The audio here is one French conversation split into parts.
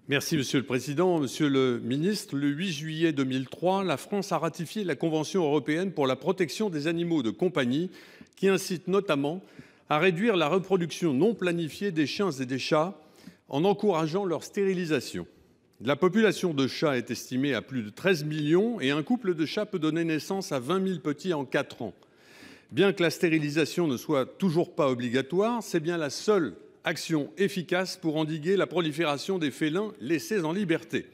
Merci Monsieur le Président. Monsieur le Ministre, le 8 juillet 2003, la France a ratifié la Convention européenne pour la protection des animaux de compagnie qui incite notamment à réduire la reproduction non planifiée des chiens et des chats en encourageant leur stérilisation. La population de chats est estimée à plus de 13 millions et un couple de chats peut donner naissance à 20 000 petits en 4 ans. Bien que la stérilisation ne soit toujours pas obligatoire, c'est bien la seule action efficace pour endiguer la prolifération des félins laissés en liberté.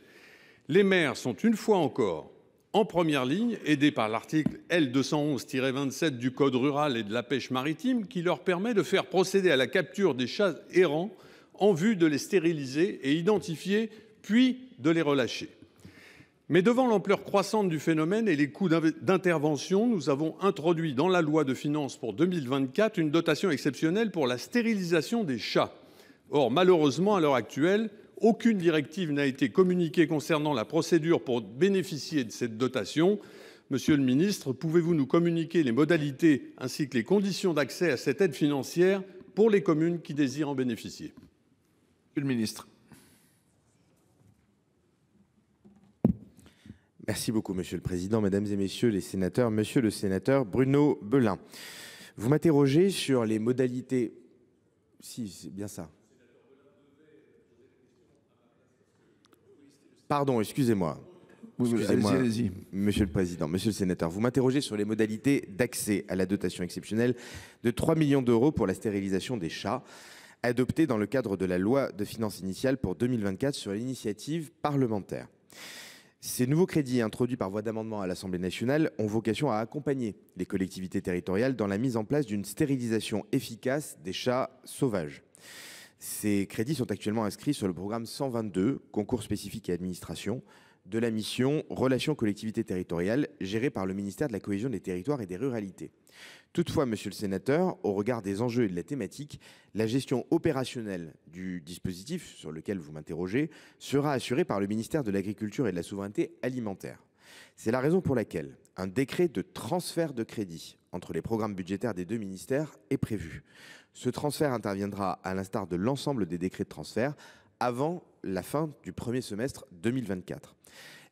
Les maires sont une fois encore en première ligne, aidés par l'article L. 211-27 du Code rural et de la pêche maritime qui leur permet de faire procéder à la capture des chats errants en vue de les stériliser et identifier, puis de les relâcher. Mais devant l'ampleur croissante du phénomène et les coûts d'intervention, nous avons introduit dans la loi de finances pour 2024 une dotation exceptionnelle pour la stérilisation des chats. Or, malheureusement, à l'heure actuelle, aucune directive n'a été communiquée concernant la procédure pour bénéficier de cette dotation. Monsieur le ministre, pouvez-vous nous communiquer les modalités ainsi que les conditions d'accès à cette aide financière pour les communes qui désirent en bénéficier? Monsieur le ministre. Merci beaucoup, Monsieur le Président, Mesdames et Messieurs les sénateurs. Monsieur le sénateur Bruno Belin, vous m'interrogez sur les modalités… Si, c'est bien ça. Pardon, excusez-moi. Allez-y. Monsieur le Président, Monsieur le sénateur, vous m'interrogez sur les modalités d'accès à la dotation exceptionnelle de 3 millions d'euros pour la stérilisation des chats, adoptée dans le cadre de la loi de finances initiale pour 2024 sur l'initiative parlementaire. Ces nouveaux crédits introduits par voie d'amendement à l'Assemblée nationale ont vocation à accompagner les collectivités territoriales dans la mise en place d'une stérilisation efficace des chats sauvages. Ces crédits sont actuellement inscrits sur le programme 122, concours spécifiques et administration, de la mission Relations collectivités territoriales, gérée par le ministère de la Cohésion des territoires et des ruralités. Toutefois, monsieur le sénateur, au regard des enjeux et de la thématique, la gestion opérationnelle du dispositif sur lequel vous m'interrogez sera assurée par le ministère de l'Agriculture et de la Souveraineté alimentaire. C'est la raison pour laquelle un décret de transfert de crédits entre les programmes budgétaires des deux ministères est prévu. Ce transfert interviendra, à l'instar de l'ensemble des décrets de transfert, avant la fin du premier semestre 2024.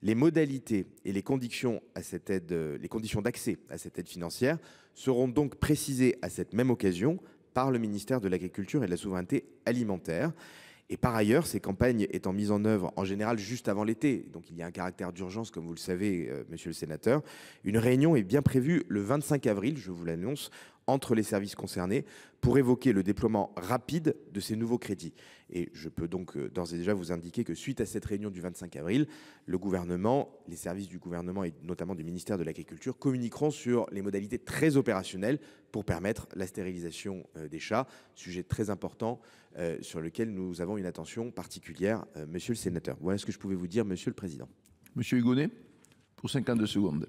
Les modalités et les conditions d'accès à cette aide financière seront donc précisées à cette même occasion par le ministère de l'Agriculture et de la Souveraineté alimentaire. Et par ailleurs, ces campagnes étant mises en œuvre en général juste avant l'été, donc il y a un caractère d'urgence, comme vous le savez, monsieur le sénateur, une réunion est bien prévue le 25 avril, je vous l'annonce, entre les services concernés pour évoquer le déploiement rapide de ces nouveaux crédits. Et je peux donc d'ores et déjà vous indiquer que suite à cette réunion du 25 avril, le gouvernement, les services du gouvernement et notamment du ministère de l'Agriculture communiqueront sur les modalités très opérationnelles pour permettre la stérilisation des chats, sujet très important sur lequel nous avons une attention particulière, monsieur le sénateur. Voilà ce que je pouvais vous dire, monsieur le président. Monsieur Hugonet, pour 52 secondes.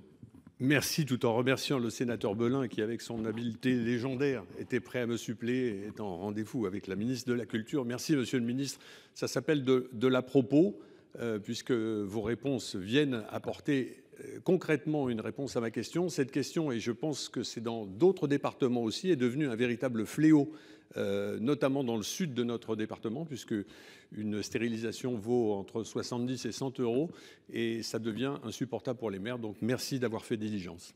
Merci, tout en remerciant le sénateur Belin qui, avec son habileté légendaire, était prêt à me suppléer et est en rendez-vous avec la ministre de la Culture. Merci, monsieur le ministre. Ça s'appelle de l'à-propos, puisque vos réponses viennent apporter concrètement une réponse à ma question. Cette question, et je pense que c'est dans d'autres départements aussi, est devenue un véritable fléau, notamment dans le sud de notre département, puisque une stérilisation vaut entre 70 et 100 euros et ça devient insupportable pour les maires. Donc merci d'avoir fait diligence.